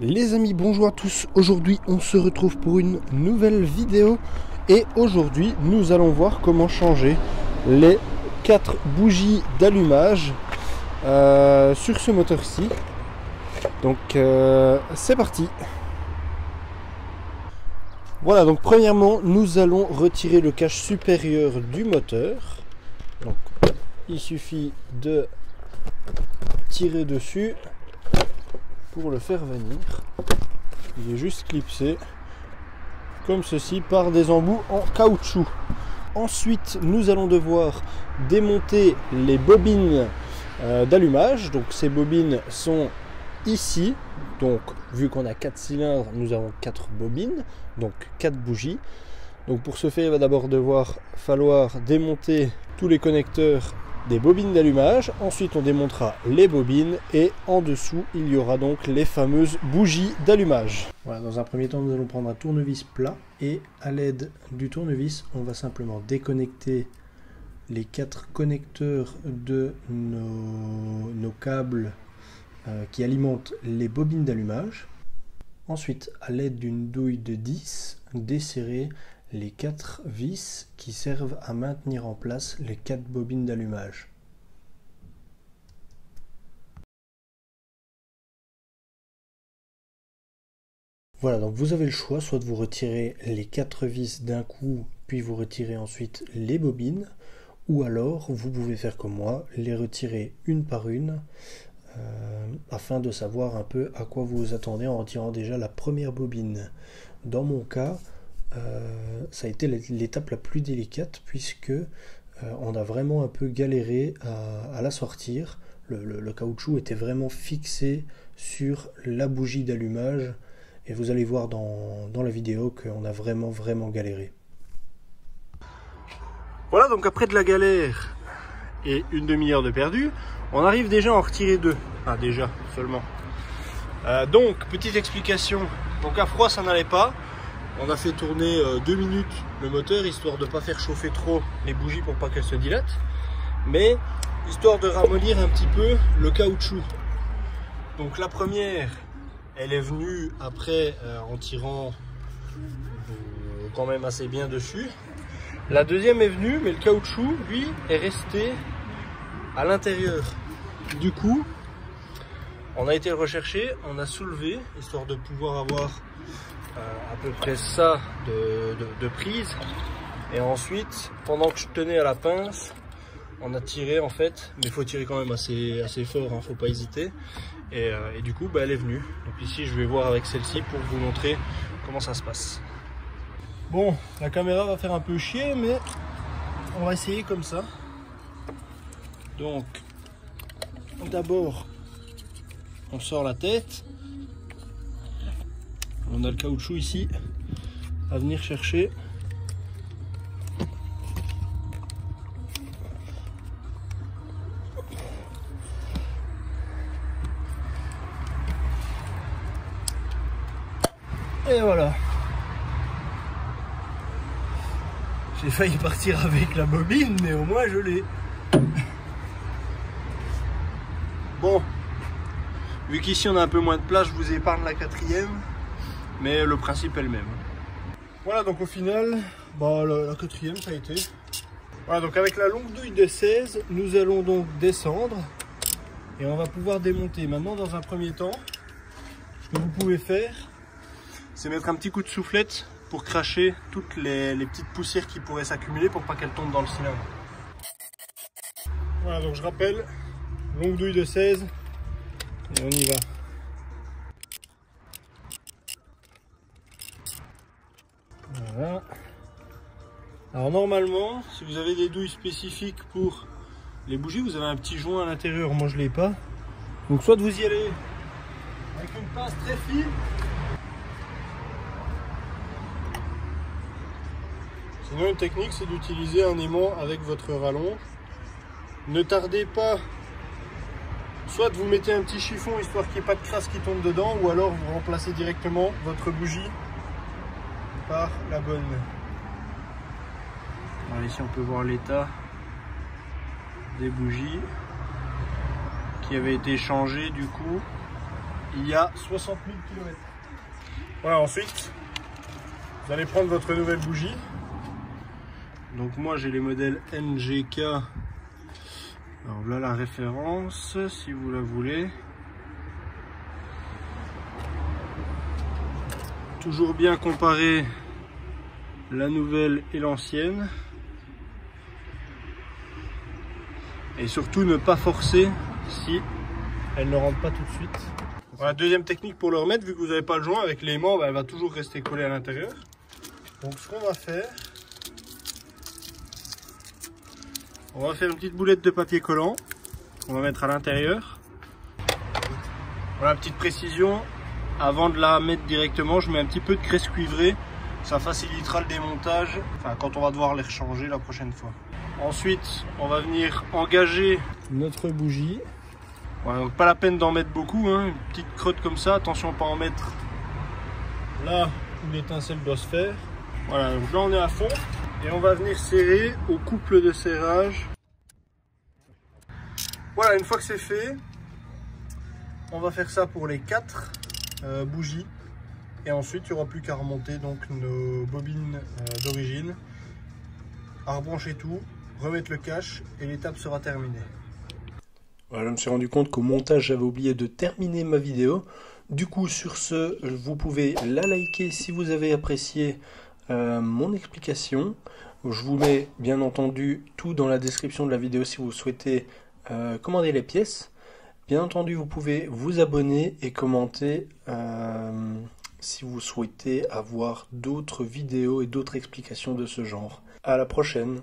Les amis, bonjour à tous. Aujourd'hui on se retrouve pour une nouvelle vidéo et aujourd'hui nous allons voir comment changer les 4 bougies d'allumage sur ce moteur-ci. Donc c'est parti. Voilà, donc premièrement nous allons retirer le cache supérieur du moteur. Donc il suffit de tirer dessus pour le faire venir. Il est juste clipsé comme ceci par des embouts en caoutchouc. Ensuite nous allons devoir démonter les bobines d'allumage. Donc ces bobines sont ici. Donc vu qu'on a 4 cylindres, nous avons 4 bobines, donc 4 bougies. Donc pour ce faire, il va d'abord falloir démonter tous les connecteurs des bobines d'allumage. Ensuite on démontera les bobines et en dessous il y aura donc les fameuses bougies d'allumage. Voilà, dans un premier temps nous allons prendre un tournevis plat et à l'aide du tournevis on va simplement déconnecter les 4 connecteurs de nos câbles qui alimentent les bobines d'allumage. Ensuite à l'aide d'une douille de 10 desserrer les 4 vis qui servent à maintenir en place les 4 bobines d'allumage. Voilà, donc vous avez le choix, soit de vous retirer les 4 vis d'un coup, puis vous retirez ensuite les bobines, ou alors vous pouvez faire comme moi, les retirer une par une, afin de savoir un peu à quoi vous vous attendez en retirant déjà la première bobine. Dans mon cas, ça a été l'étape la plus délicate puisque on a vraiment un peu galéré à la sortir. Le caoutchouc était vraiment fixé sur la bougie d'allumage et vous allez voir dans la vidéo qu'on a vraiment galéré. Voilà, donc après de la galère et une demi-heure de perdu, on arrive déjà à en retirer 2. Ah déjà, seulement. Donc, petite explication. Donc à froid ça n'allait pas. On a fait tourner 2 minutes le moteur, histoire de ne pas faire chauffer trop les bougies pour pas qu'elles se dilatent. Mais histoire de ramollir un petit peu le caoutchouc. Donc la première, elle est venue après en tirant quand même assez bien dessus. La deuxième est venue, mais le caoutchouc, lui, est resté à l'intérieur. Du coup, on a été le rechercher, on a soulevé, histoire de pouvoir avoir à peu près ça de prise. Et ensuite, pendant que je tenais à la pince, on a tiré en fait, mais il faut tirer quand même assez fort, hein, faut pas hésiter. Et du coup, elle est venue. Donc ici, je vais voir avec celle-ci pour vous montrer comment ça se passe. Bon, la caméra va faire un peu chier, mais on va essayer comme ça. Donc, d'abord, on sort la tête. On a le caoutchouc ici à venir chercher. Et voilà. J'ai failli partir avec la bobine, mais au moins je l'ai. Bon, vu qu'ici on a un peu moins de place, je vous épargne la 4e. Mais le principe est le même. Voilà, donc au final, la 4e ça a été. Voilà, donc avec la longue douille de 16, nous allons donc descendre et on va pouvoir démonter. Maintenant, dans un premier temps, ce que vous pouvez faire, c'est mettre un petit coup de soufflette pour cracher toutes les petites poussières qui pourraient s'accumuler pour pas qu'elles tombent dans le cylindre. Voilà, donc je rappelle, longue douille de 16 et on y va. Voilà. Alors normalement, si vous avez des douilles spécifiques pour les bougies, vous avez un petit joint à l'intérieur. Moi je l'ai pas. Donc soit vous y allez avec une pince très fine. Sinon une technique c'est d'utiliser un aimant avec votre rallonge. Ne tardez pas. Soit vous mettez un petit chiffon histoire qu'il n'y ait pas de crasse qui tombe dedans, ou alors vous remplacez directement votre bougie par la bonne. Alors ici on peut voir l'état des bougies qui avaient été changées du coup il y a 60 000 km. Voilà, ensuite, vous allez prendre votre nouvelle bougie. Donc moi j'ai les modèles NGK. Alors là la référence, si vous la voulez. Toujours bien comparer la nouvelle et l'ancienne. Et surtout ne pas forcer si elle ne rentre pas tout de suite. Voilà, deuxième technique pour le remettre, vu que vous n'avez pas le joint, avec l'aimant, elle va toujours rester collée à l'intérieur. Donc ce qu'on va faire, on va faire une petite boulette de papier collant qu'on va mettre à l'intérieur. Voilà, petite précision, avant de la mettre directement, je mets un petit peu de graisse cuivrée. Ça facilitera le démontage, enfin, quand on va devoir les rechanger la prochaine fois. Ensuite, on va venir engager notre bougie. Voilà, donc pas la peine d'en mettre beaucoup, hein. Une petite crotte comme ça, attention à ne pas en mettre là où l'étincelle doit se faire. Voilà, donc là on est à fond et on va venir serrer au couple de serrage. Voilà, une fois que c'est fait, on va faire ça pour les 4 bougies et ensuite il n'y aura plus qu'à remonter donc nos bobines d'origine, à rebrancher tout, remettre le cache et l'étape sera terminée. Voilà, je me suis rendu compte qu'au montage j'avais oublié de terminer ma vidéo. Du coup sur ce, vous pouvez la liker si vous avez apprécié mon explication. Je vous mets bien entendu tout dans la description de la vidéo si vous souhaitez commander les pièces. Bien entendu vous pouvez vous abonner et commenter si vous souhaitez avoir d'autres vidéos et d'autres explications de ce genre. À la prochaine.